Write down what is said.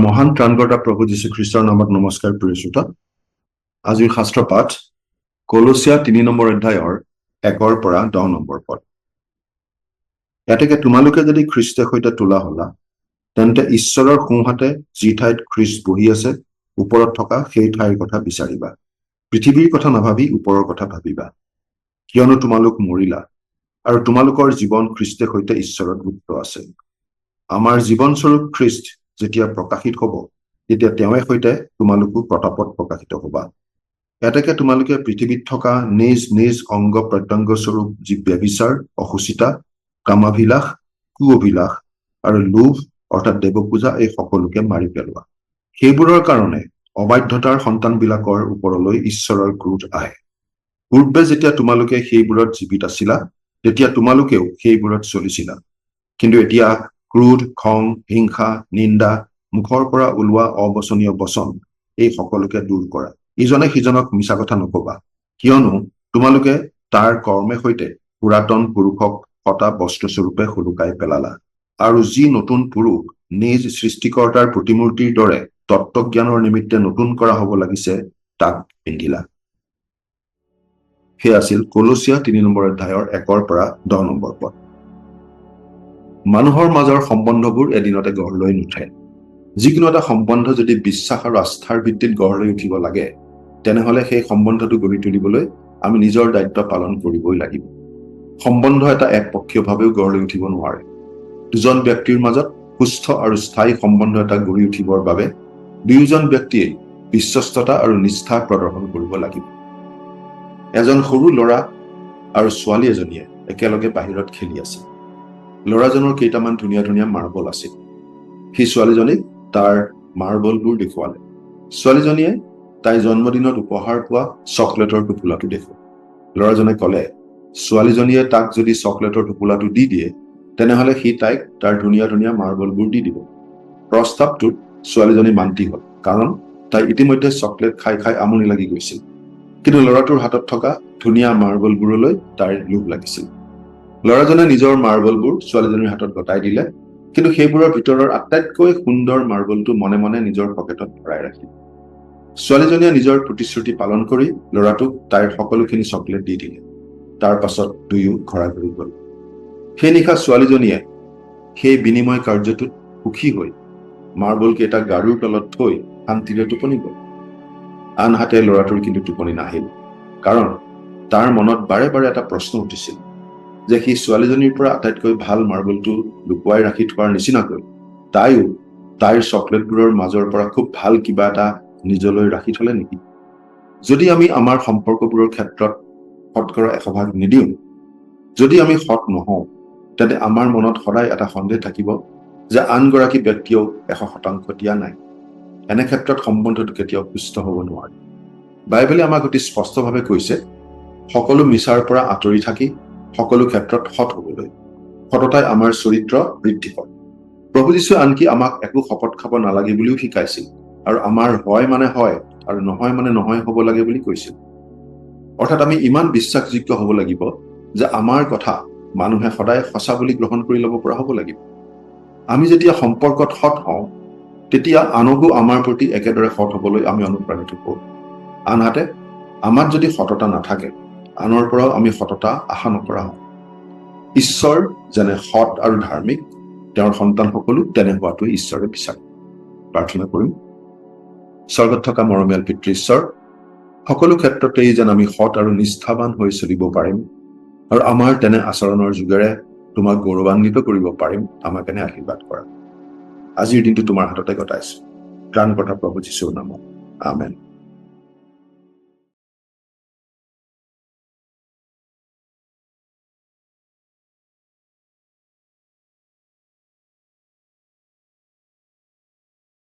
মহান ত্ৰাণকৰ্তা প্ৰভু যীশুখ্ৰীষ্টৰ নামত নমস্কাৰ প্ৰিয় শ্ৰোতা। আজিৰ শাস্ত্ৰ পাঠ কলচীয়া 3 নম্বৰ অধ্যায়ৰ 1 পৰা 10 নম্বৰ পদ। এতেকে তোমালোকে যদি খ্ৰীষ্টৰ সৈতে তোলা হলা, তেন্তে ঈশ্বৰৰ সোঁহাতে যি ঠাইত খ্ৰীষ্ট বহি আছে, ওপৰত থকা সেই ঠাইৰ কথা বিচাৰিবা। পৃথিৱীৰ কথা নাভাবি ওপৰৰ কথা ভাবিবা, কিয়নো তোমালোক মৰিলা আৰু তোমালোকৰ জীৱন খ্ৰীষ্টৰ সৈতে ঈশ্বৰত গুপ্ত আছে। আমাৰ জীৱনস্বৰূপ খ্ৰীষ্ট যেতিয়া প্ৰকাশিত হ'ব, তেতিয়া তেওঁৰ সৈতে তোমালোকো প্ৰতাপত প্ৰকাশিত হ'বা। এতেকে তোমালোকে পৃথিৱীত থকা নিজ নিজ অংগ প্ৰত্যংগ স্বৰূপ যি ব্যভিচাৰ, অসুচিতা, কামাভিলাষ, কুঅভিলাষ আৰু লোভ অৰ্থাৎ দেৱপূজা, এই সকলোকে মাৰি পেলোৱা। সেইবোৰৰ কাৰণে অবাধ্যতাৰ সন্তানবিলাকৰ ওপৰলৈ ঈশ্বৰৰ ক্ৰোধ আহে। পূৰ্বে যেতিয়া তোমালোকে সেইবোৰত জীৱিত আছিলা, তেতিয়া তোমালোকেও সেইবোৰত চলিছিলা। কিন্তু এতিয়া ক্ৰোধ, খং, হিংসা, নিন্দা, মুখৰ পৰা ওলোৱা অবচনীয় বচন, এই সকলোকে দূৰ কৰা। ইজনে সিজনক মিছা কথা নকবা, কিয়নো তোমালোকে তাৰ কৰ্মে সৈতে পুৰাতন পুৰুষক হতা বস্তুস্বৰূপে শুলুকাই পেলালা, আৰু যি নতুন পুৰুষ নিজ সৃষ্টিকৰ্তাৰ প্ৰতিমূৰ্তিৰ দৰে তত্ত্বজ্ঞানৰ নিমিত্তে নতুন কৰা হ'ব লাগিছে, তাক পিন্ধিলা। সেয়া আছিল কলচীয়া 3 নম্বৰ অধ্যায়ৰ 1 পৰা 10 নম্বৰ পদ। মানুহৰ মাজৰ সম্বন্ধবোৰ এদিনতে গঢ় লৈ নুঠে। যিকোনো এটা সম্বন্ধ যদি বিশ্বাস আৰু আস্থাৰ ভিত্তিত গঢ় লৈ উঠিব লাগে, তেনেহলে সেই সম্বন্ধটো গঢ়ি তুলিবলৈ আমি নিজৰ দায়িত্ব পালন কৰিবই লাগিব। সম্বন্ধ এটা একপক্ষীয়ভাৱেও গঢ় লৈ উঠিব নোৱাৰে। দুজন ব্যক্তিৰ মাজত সুস্থ আৰু স্থায়ী সম্বন্ধ এটা গঢ়ি উঠিবৰ বাবে দুয়োজন ব্যক্তিয়ে বিশ্বস্ততা আৰু নিষ্ঠা প্ৰদৰ্শন কৰিব লাগিব। এজন সৰু ল'ৰা আৰু ছোৱালী এজনীয়ে একেলগে বাহিৰত খেলি আছিল। ল'ৰাজনৰ কেইটামান ধুনীয়া ধুনীয়া মাৰ্বল আছিল। সি ছোৱালীজনীক তাৰ মাৰ্বলবোৰ দেখুৱালে। ছোৱালীজনীয়ে তাই জন্মদিনত উপহাৰ পোৱা চকলেটৰ টোপোলাটো দেখুৱালে। ল'ৰাজনে ক'লে, ছোৱালীজনীয়ে তাক যদি চকলেটৰ টোপোলাটো দি দিয়ে, তেনেহলে সি তাইক তাৰ ধুনীয়া ধুনীয়া মাৰ্বলবোৰ দি দিব। প্ৰস্তাৱটোত ছোৱালীজনী মান্তি হ'ল, কাৰণ তাই ইতিমধ্যে চকলেট খাই খাই আমনি লাগি গৈছিল। কিন্তু ল'ৰাটোৰ হাতত থকা ধুনীয়া মাৰ্বলবোৰলৈ তাইৰ লোভ লাগিছিল। ল'ৰাজনে নিজৰ মাৰ্বলবোৰ ছোৱালীজনীৰ হাতত গতাই দিলে, কিন্তু সেইবোৰৰ ভিতৰৰ আটাইতকৈ সুন্দৰ মাৰ্বলটো মনে মনে নিজৰ পকেটত ভৰাই ৰাখিল। ছোৱালীজনীয়ে নিজৰ প্ৰতিশ্ৰুতি পালন কৰি ল'ৰাটোক তাইৰ সকলোখিনি চকলেট দি দিলে। তাৰ পাছত দুয়ো ঘৰা-ঘৰি গ'ল। সেই নিশা ছোৱালীজনীয়ে সেই বিনিময় কাৰ্যটোত সুখী হৈ মাৰ্বল কেইটা গাৰুৰ তলত থৈ শান্তিৰে টোপনি গ'ল। আনহাতে ল'ৰাটোৰ কিন্তু টোপনি নাহিল, কাৰণ তাৰ মনত বাৰে বাৰে এটা প্ৰশ্ন উঠিছিল যে সি ছোৱালীজনীৰ পৰা আটাইতকৈ ভাল মাৰ্বলটো লুকুৱাই ৰাখি থোৱাৰ নিচিনাকৈ তাইও তাইৰ চকলেটবোৰৰ মাজৰ পৰা খুব ভাল কিবা এটা নিজলৈ ৰাখি থলে নেকি। যদি আমি আমাৰ সম্পৰ্কবোৰৰ ক্ষেত্ৰত শতকৰা 100% নিদিওঁ, যদি আমি সৎ নহওঁ, তেন্তে আমাৰ মনত সদায় এটা সন্দেহ থাকিব যে আনগৰাকী ব্যক্তিয়েও 100% দিয়া নাই। এনে ক্ষেত্ৰত সম্বন্ধটো কেতিয়াও সুস্থ হ'ব নোৱাৰে। বাইবেলে আমাক অতি স্পষ্টভাৱে কৈছে, সকলো মিছাৰ পৰা আঁতৰি থাকি সকলো ক্ষেত্ৰত সৎ হ'বলৈ। সততাই আমাৰ চৰিত্ৰ বৃদ্ধি কৰে। প্ৰভু যীশুৱে আনকি আমাক একো শপত খাব নালাগে বুলিও শিকাইছিল, আৰু আমাৰ হয় মানে হয় আৰু নহয় মানে নহয় হ'ব লাগে বুলি কৈছিল। অৰ্থাৎ আমি ইমান বিশ্বাসযোগ্য হ'ব লাগিব যে আমাৰ কথা মানুহে সদায় সঁচা বুলি গ্ৰহণ কৰি ল'ব পৰা হ'ব লাগিব। আমি যেতিয়া সম্পৰ্কত সৎ হওঁ, তেতিয়া আনকো আমাৰ প্ৰতি একেদৰে সৎ হ'বলৈ আমি অনুপ্ৰাণিত কৰোঁ। আনহাতে আমাক যদি সততা নাথাকে, আনৰ পৰাও আমি সততা আশা নকৰা হওঁ। ঈশ্বৰ যেনে সৎ আৰু ধাৰ্মিক, তেওঁৰ সন্তানসকলো তেনে হোৱাটোৱে ঈশ্বৰে বিচাৰে। প্ৰাৰ্থনা কৰিম। স্বৰ্গত থকা মৰমীয়াল পিতৃ ঈশ্বৰ, সকলো ক্ষেত্ৰতেই যেন আমি সৎ আৰু নিষ্ঠাৱান হৈ চলিব পাৰিম, আৰু আমাৰ তেনে আচৰণৰ যোগেৰে তোমাক গৌৰৱান্বিত কৰিব পাৰিম, আমাক এনে আশীৰ্বাদ কৰা। আজিৰ দিনটো তোমাৰ হাততে গতাইছো। ত্ৰাণকৰ্তা প্ৰভু যীশুৰ নামত, আমেন।